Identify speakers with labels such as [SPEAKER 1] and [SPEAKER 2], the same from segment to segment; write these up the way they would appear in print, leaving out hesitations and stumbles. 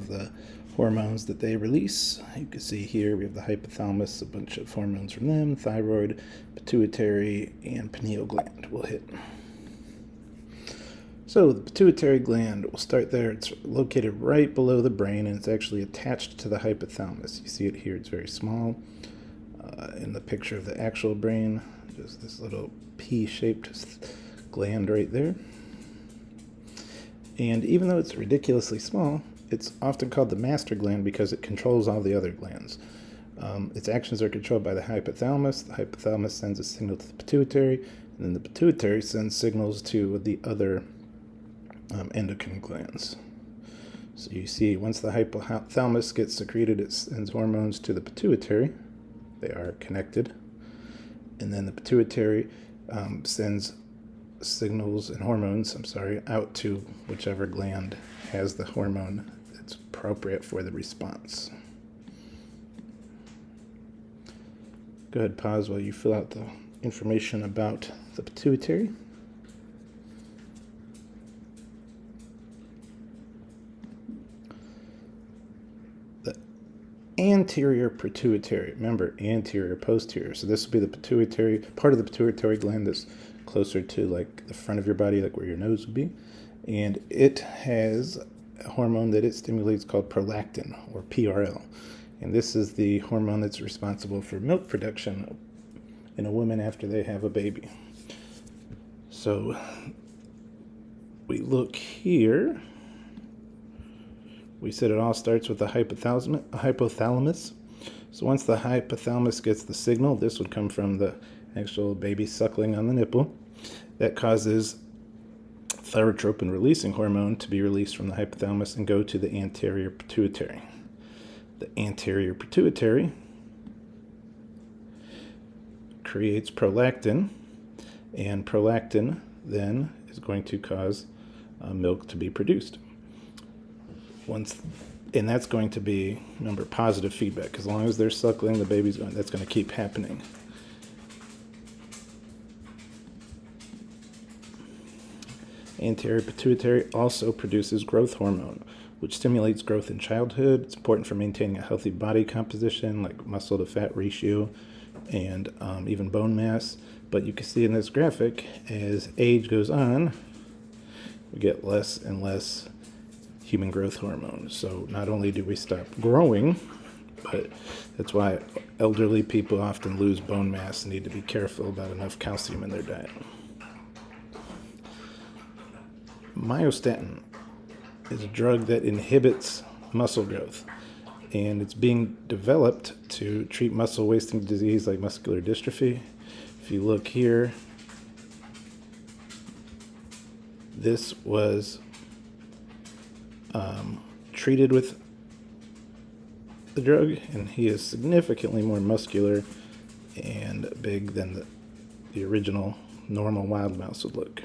[SPEAKER 1] of the hormones that they release. You can see here we have the hypothalamus, a bunch of hormones from them, thyroid, pituitary, and pineal gland will hit. So the pituitary gland, we'll start there. It's located right below the brain, and it's actually attached to the hypothalamus. You see it here, it's very small. In the picture of the actual brain, just this little pea-shaped gland right there. And even though it's ridiculously small, it's often called the master gland because it controls all the other glands. Its actions are controlled by the hypothalamus. The hypothalamus sends a signal to the pituitary, and then the pituitary sends signals to the other endocrine glands. So you see, once the hypothalamus gets secreted, it sends hormones to the pituitary. They are connected. And then the pituitary sends signals and hormones, out to whichever gland has the hormone that's appropriate for the response. Go ahead, pause while you fill out the information about the pituitary. Anterior pituitary. Remember, anterior, posterior. So this will be the pituitary, part of the pituitary gland that's closer to like the front of your body, like where your nose would be. And it has a hormone that it stimulates called prolactin, or PRL. And this is the hormone that's responsible for milk production in a woman after they have a baby. So we look here. We said it all starts with the hypothalamus. So once the hypothalamus gets the signal, this would come from the actual baby suckling on the nipple. That causes thyrotropin releasing hormone to be released from the hypothalamus and go to the anterior pituitary. The anterior pituitary creates prolactin, and prolactin then is going to cause milk to be produced. And that's going to be, remember, positive feedback. As long as they're suckling, the baby's going, that's going to keep happening. Anterior pituitary also produces growth hormone, which stimulates growth in childhood. It's important for maintaining a healthy body composition, like muscle to fat ratio, and even bone mass. But you can see in this graphic, as age goes on, we get less and less human growth hormone. So not only do we stop growing, but that's why elderly people often lose bone mass and need to be careful about enough calcium in their diet. Myostatin is a drug that inhibits muscle growth, and it's being developed to treat muscle wasting disease like muscular dystrophy. If you look here, this was treated with the drug, and he is significantly more muscular and big than the original normal wild mouse would look.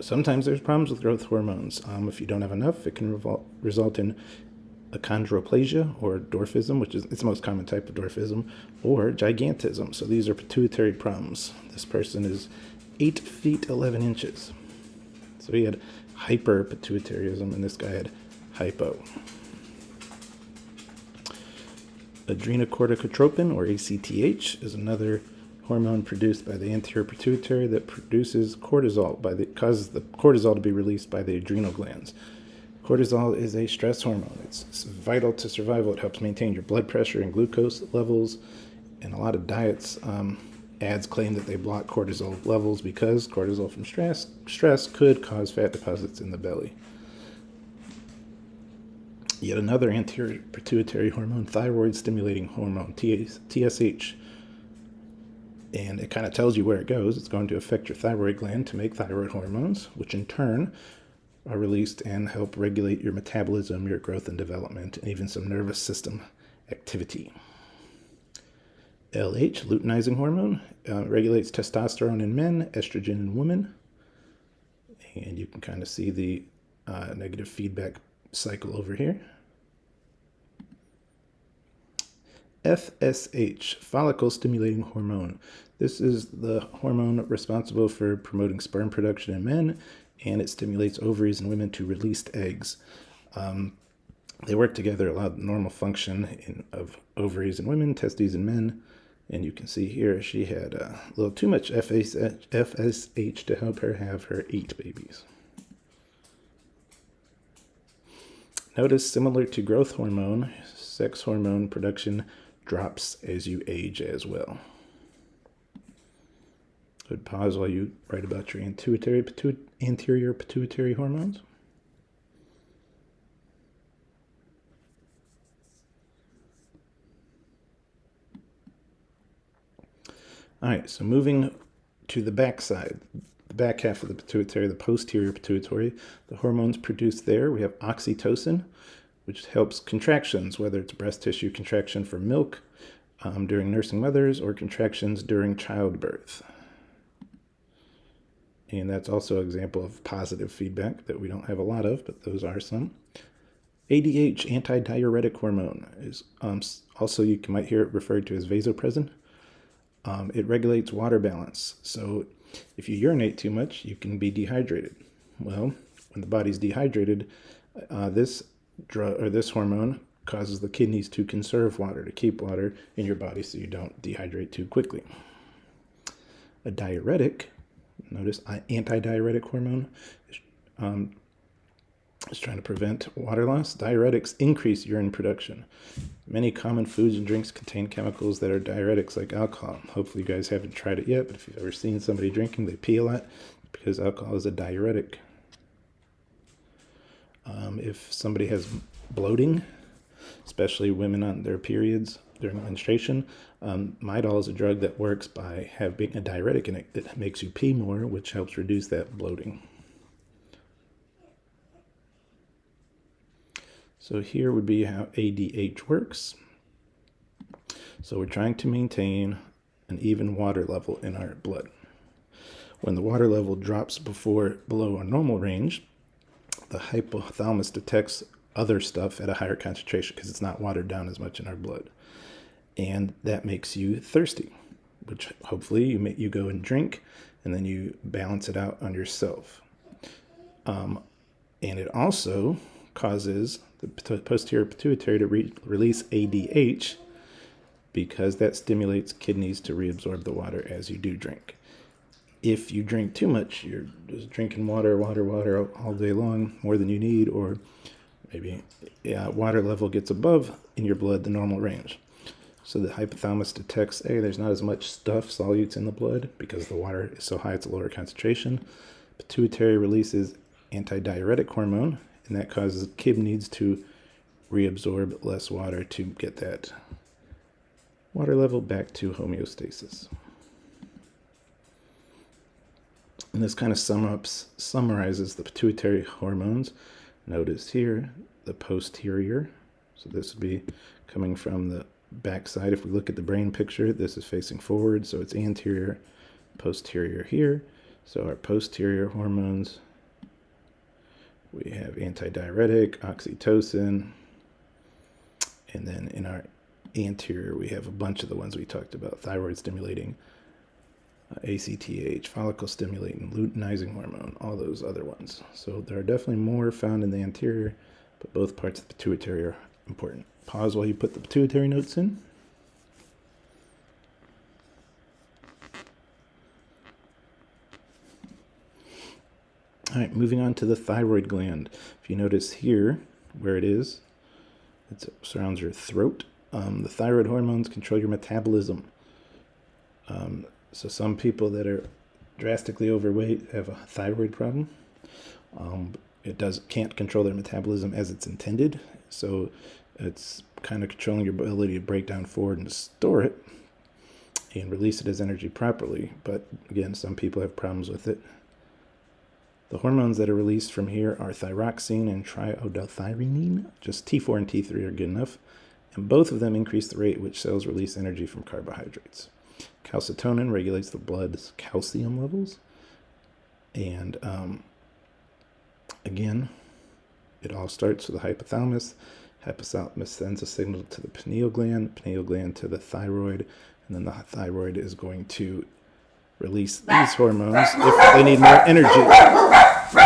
[SPEAKER 1] Sometimes there's problems with growth hormones. If you don't have enough, it can result in achondroplasia, or dwarfism, which is it's the most common type of dwarfism, or gigantism. So these are pituitary problems. This person is 8 feet 11 inches. So he had hyperpituitarism, and this guy had hypo. Adrenocorticotropin, or ACTH, is another hormone produced by the anterior pituitary that produces cortisol, causes the cortisol to be released by the adrenal glands. Cortisol is a stress hormone. It's vital to survival. It helps maintain your blood pressure and glucose levels. And a lot of diets, ads claim that they block cortisol levels because cortisol from stress could cause fat deposits in the belly. Yet another anterior pituitary hormone, thyroid stimulating hormone, TSH. And it kind of tells you where it goes. It's going to affect your thyroid gland to make thyroid hormones, which in turn are released and help regulate your metabolism, your growth and development, and even some nervous system activity. LH, luteinizing hormone, regulates testosterone in men, estrogen in women. And you can kind of see the negative feedback cycle over here. FSH, follicle stimulating hormone. This is the hormone responsible for promoting sperm production in men and it stimulates ovaries in women to release eggs. They work together, allow the normal function of ovaries in women, testes in men. And you can see here she had a little too much FSH to help her have her 8 babies. Notice, similar to growth hormone, sex hormone production drops as you age as well. I would pause while you write about your anterior pituitary hormones. All right, so moving to the back side, the back half of the pituitary, the posterior pituitary, the hormones produced there, we have oxytocin, which helps contractions, whether it's breast tissue contraction for milk during nursing mothers or contractions during childbirth. And that's also an example of positive feedback that we don't have a lot of, but those are some. ADH, antidiuretic hormone, is also you might hear it referred to as vasopressin. It regulates water balance. So if you urinate too much, you can be dehydrated. Well, when the body's dehydrated, this hormone causes the kidneys to conserve water, to keep water in your body so you don't dehydrate too quickly. A diuretic, notice antidiuretic hormone, is trying to prevent water loss. Diuretics increase urine production. Many common foods and drinks contain chemicals that are diuretics, like alcohol. Hopefully you guys haven't tried it yet, but if you've ever seen somebody drinking, they pee a lot because alcohol is a diuretic. If somebody has bloating, especially women on their periods during menstruation, Midol is a drug that works by having a diuretic in it. It makes you pee more, which helps reduce that bloating. So here would be how ADH works. So we're trying to maintain an even water level in our blood. When the water level drops below our normal range, the hypothalamus detects other stuff at a higher concentration because it's not watered down as much in our blood. And that makes you thirsty, which hopefully you go and drink, and then you balance it out on yourself. And it also causes the posterior pituitary to release ADH because that stimulates kidneys to reabsorb the water as you do drink. If you drink too much, you're just drinking water all day long, more than you need, or maybe water level gets above in your blood the normal range. So the hypothalamus detects, hey, there's not as much stuff, solutes in the blood because the water is so high it's a lower concentration. Pituitary releases antidiuretic hormone, and that causes kidneys to reabsorb less water to get that water level back to homeostasis. And this kind of summarizes the pituitary hormones. Notice here the posterior. So this would be coming from the back side. If we look at the brain picture, this is facing forward, so it's anterior, posterior here. So our posterior hormones, we have antidiuretic, oxytocin, and then in our anterior we have a bunch of the ones we talked about: thyroid stimulating, ACTH, follicle stimulating, luteinizing hormone, all those other ones. So there are definitely more found in the anterior, but both parts of the pituitary are important. Pause while you put the pituitary notes in. All right, moving on to the thyroid gland. If you notice here where it is, it surrounds your throat. The thyroid hormones control your metabolism. So some people that are drastically overweight have a thyroid problem. It can't control their metabolism as it's intended. So it's kind of controlling your ability to break down forward and store it and release it as energy properly. But again, some people have problems with it. The hormones that are released from here are thyroxine and triiodothyronine. Just T4 and T3 are good enough. And both of them increase the rate at which cells release energy from carbohydrates. Calcitonin regulates the blood's calcium levels. And again, it all starts with the hypothalamus. Hypothalamus sends a signal to the pineal gland to the thyroid, and then the thyroid is going to release these hormones if they need more energy. So,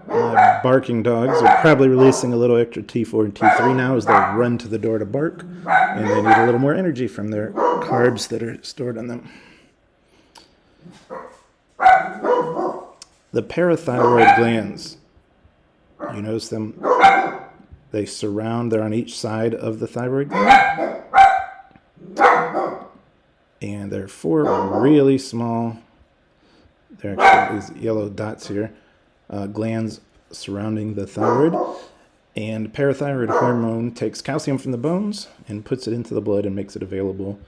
[SPEAKER 1] my barking dogs are probably releasing a little extra T4 and T3 now as they run to the door to bark, and they need a little more energy from their carbs that are stored on them. The parathyroid glands, you notice them, they're on each side of the thyroid gland, and there are 4 really small, there are actually these yellow dots here, glands surrounding the thyroid. And parathyroid hormone takes calcium from the bones and puts it into the blood and makes it available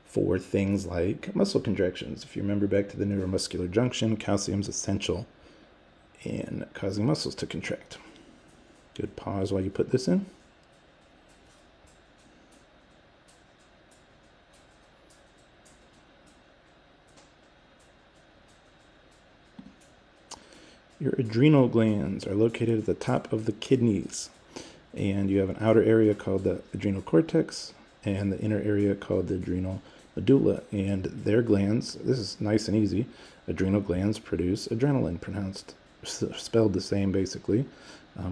[SPEAKER 1] for things like muscle contractions. If you remember back to the neuromuscular junction, calcium is essential in causing muscles to contract. Good pause while you put this in. Your adrenal glands are located at the top of the kidneys, and you have an outer area called the adrenal cortex and the inner area called the adrenal medulla, and their glands, this is nice and easy, adrenal glands produce adrenaline, spelled the same basically,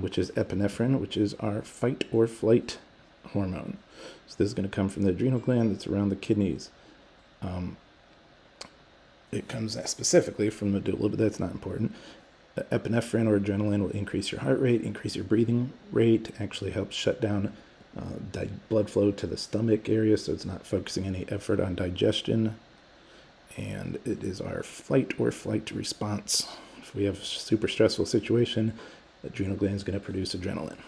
[SPEAKER 1] which is epinephrine, which is our fight or flight hormone. So this is going to come from the adrenal gland that's around the kidneys. It comes specifically from the medulla, but that's not important. Epinephrine or adrenaline will increase your heart rate, increase your breathing rate, actually helps shut down blood flow to the stomach area, so it's not focusing any effort on digestion. And it is our fight or flight response. If we have a super stressful situation, the adrenal gland is going to produce adrenaline.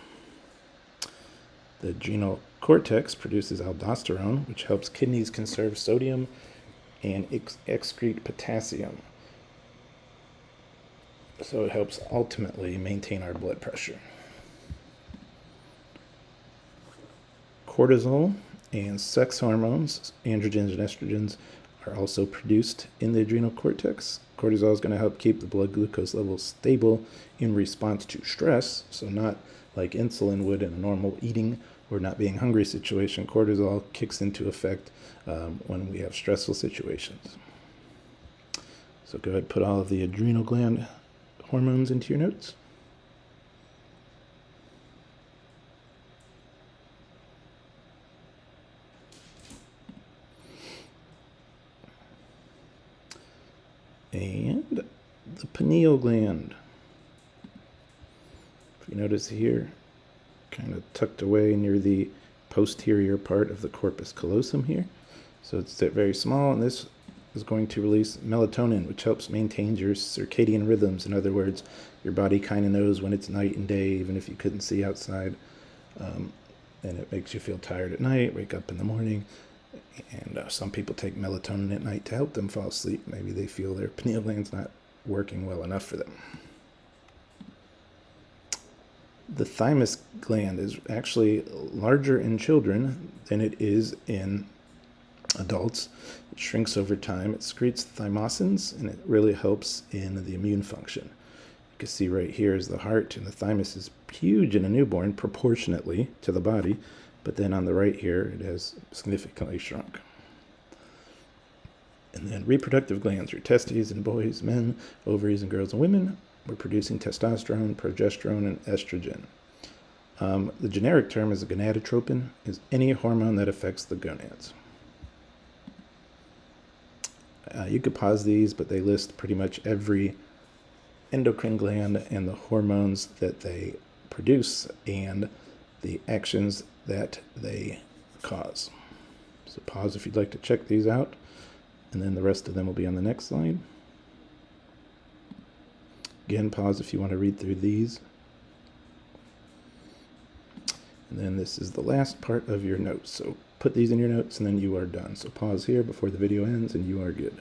[SPEAKER 1] The adrenal cortex produces aldosterone, which helps kidneys conserve sodium and excrete potassium. So it helps ultimately maintain our blood pressure. Cortisol and sex hormones, androgens and estrogens, are also produced in the adrenal cortex. Cortisol is going to help keep the blood glucose levels stable in response to stress, so not like insulin would in a normal eating or not being hungry situation. Cortisol kicks into effect when we have stressful situations. So go ahead and put all of the adrenal gland hormones into your notes. And the pineal gland. If you notice here, kind of tucked away near the posterior part of the corpus callosum here. So it's very small, and this is going to release melatonin, which helps maintain your circadian rhythms. In other words, your body kind of knows when it's night and day, even if you couldn't see outside. And it makes you feel tired at night, wake up in the morning. And some people take melatonin at night to help them fall asleep. Maybe they feel their pineal gland's not working well enough for them. The thymus gland is actually larger in children than it is in adults. It shrinks over time. It secretes thymosins, and it really helps in the immune function. You can see right here is the heart, and the thymus is huge in a newborn proportionately to the body, but then on the right here it has significantly shrunk. And then reproductive glands, your testes in boys, men, ovaries in girls and women, we're producing testosterone, progesterone, and estrogen. The generic term is a gonadotropin, is any hormone that affects the gonads. You could pause these, but they list pretty much every endocrine gland and the hormones that they produce and the actions that they cause. So pause if you'd like to check these out, and then the rest of them will be on the next slide. Again, pause if you want to read through these. And then this is the last part of your notes. So put these in your notes and then you are done. So pause here before the video ends and you are good.